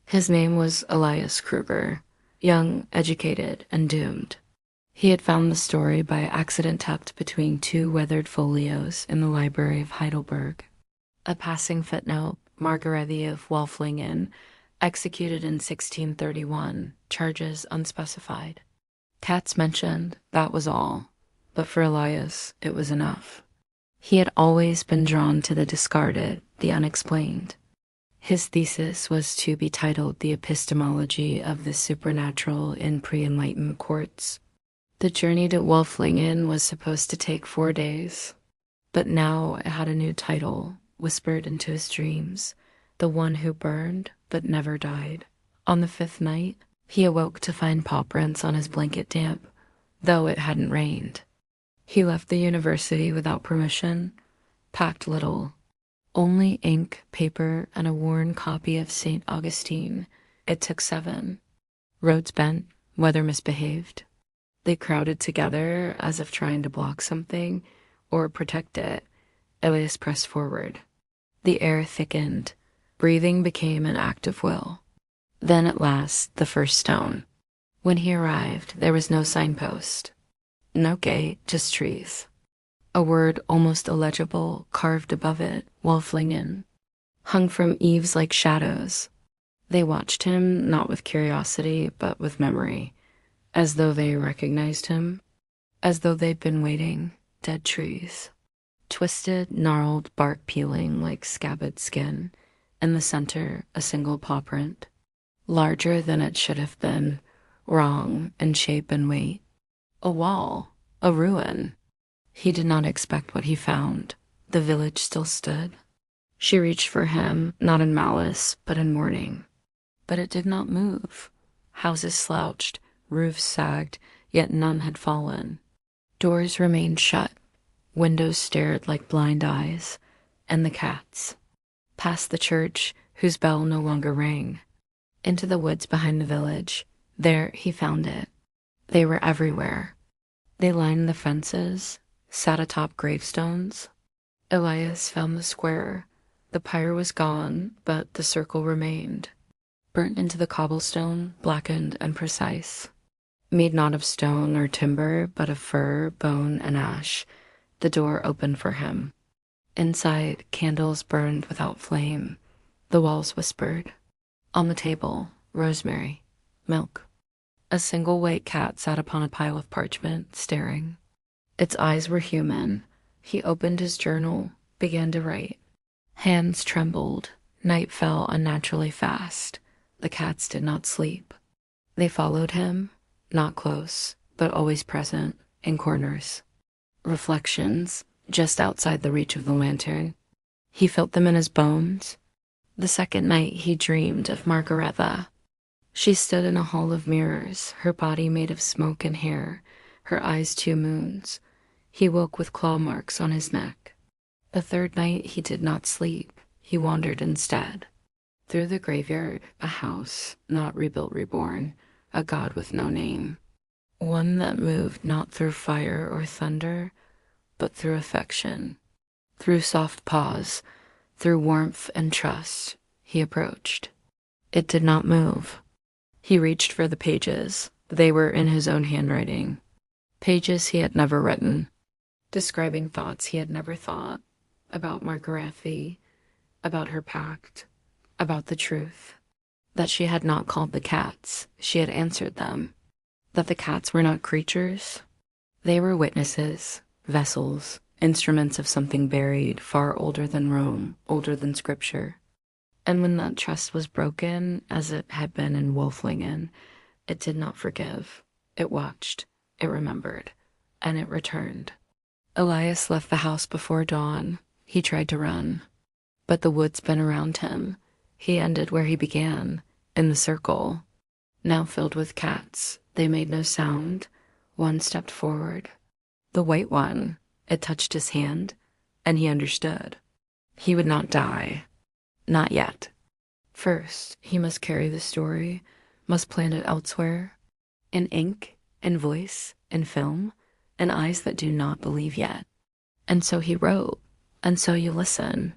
His name was Elias Kruger, young, educated, and doomed. He had found the story by accident tucked between two weathered folios in the library of Heidelberg. A passing footnote, Margarethe of Wolflingen, executed in 1631, charges unspecified. Cats mentioned, that was all. But for Elias, it was enough. He had always been drawn to the discarded, the unexplained. His thesis was to be titled The Epistemology of the Supernatural in Pre-Enlightened Courts. The journey to Wolflingen was supposed to take 4 days, but now it had a new title, whispered into his dreams, The One Who Burned but Never Died. On the 5th night, he awoke to find paw prints on his blanket damp, though it hadn't rained. He left the university without permission, packed little, only ink, paper, and a worn copy of St. Augustine. It took 7. Roads bent, weather misbehaved. They crowded together as if trying to block something or protect it. Elias pressed forward. The air thickened. Breathing became an act of will. Then at last, the first stone. When he arrived, there was no signpost. No gate, just trees. A word almost illegible carved above it, Wolflingen, hung from eaves like shadows. They watched him, not with curiosity, but with memory, as though they recognized him, as though they'd been waiting, dead trees. Twisted, gnarled bark peeling like scabbed skin, in the center a single paw print, larger than it should have been, wrong in shape and weight. A wall, a ruin. He did not expect what he found. The village still stood. She reached for him, not in malice, but in mourning. But it did not move. Houses slouched, roofs sagged, yet none had fallen. Doors remained shut. Windows stared like blind eyes. And the cats. Past the church, whose bell no longer rang. Into the woods behind the village. There he found it. They were everywhere. They lined the fences, sat atop gravestones. Elias found the square. The pyre was gone, but the circle remained. Burnt into the cobblestone, blackened and precise. Made not of stone or timber, but of fir, bone, and ash. The door opened for him. Inside, candles burned without flame. The walls whispered. On the table, rosemary, milk. A single white cat sat upon a pile of parchment, staring. Its eyes were human. He opened his journal, began to write. Hands trembled. Night fell unnaturally fast. The cats did not sleep. They followed him, not close, but always present, in corners. Reflections, just outside the reach of the lantern. He felt them in his bones. The second night he dreamed of Margarethe. She stood in a hall of mirrors, her body made of smoke and hair, her eyes 2 moons. He woke with claw marks on his neck. The third night he did not sleep. He wandered instead. Through the graveyard, a house, not rebuilt, reborn, a god with no name. One that moved not through fire or thunder, but through affection. Through soft pause, through warmth and trust, he approached. It did not move. He reached for the pages. They were in his own handwriting. Pages he had never written, describing thoughts he had never thought, about Margarethe, about her pact, about the truth, that she had not called the cats, she had answered them, that the cats were not creatures. They were witnesses, vessels, instruments of something buried, far older than Rome, older than Scripture. And when that trust was broken, as it had been in Wolflingen, it did not forgive. It watched, it remembered, and it returned. Elias left the house before dawn. He tried to run, but the woods bent around him. He ended where he began, in the circle, now filled with cats. They made no sound. One stepped forward. The white one. It touched his hand, and he understood. He would not die. Not yet. First, he must carry the story, must plant it elsewhere, in ink, in voice, in film, in eyes that do not believe yet. And so he wrote, and so you listen.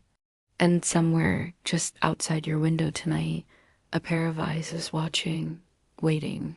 And somewhere just outside your window tonight, A pair of eyes is watching, waiting,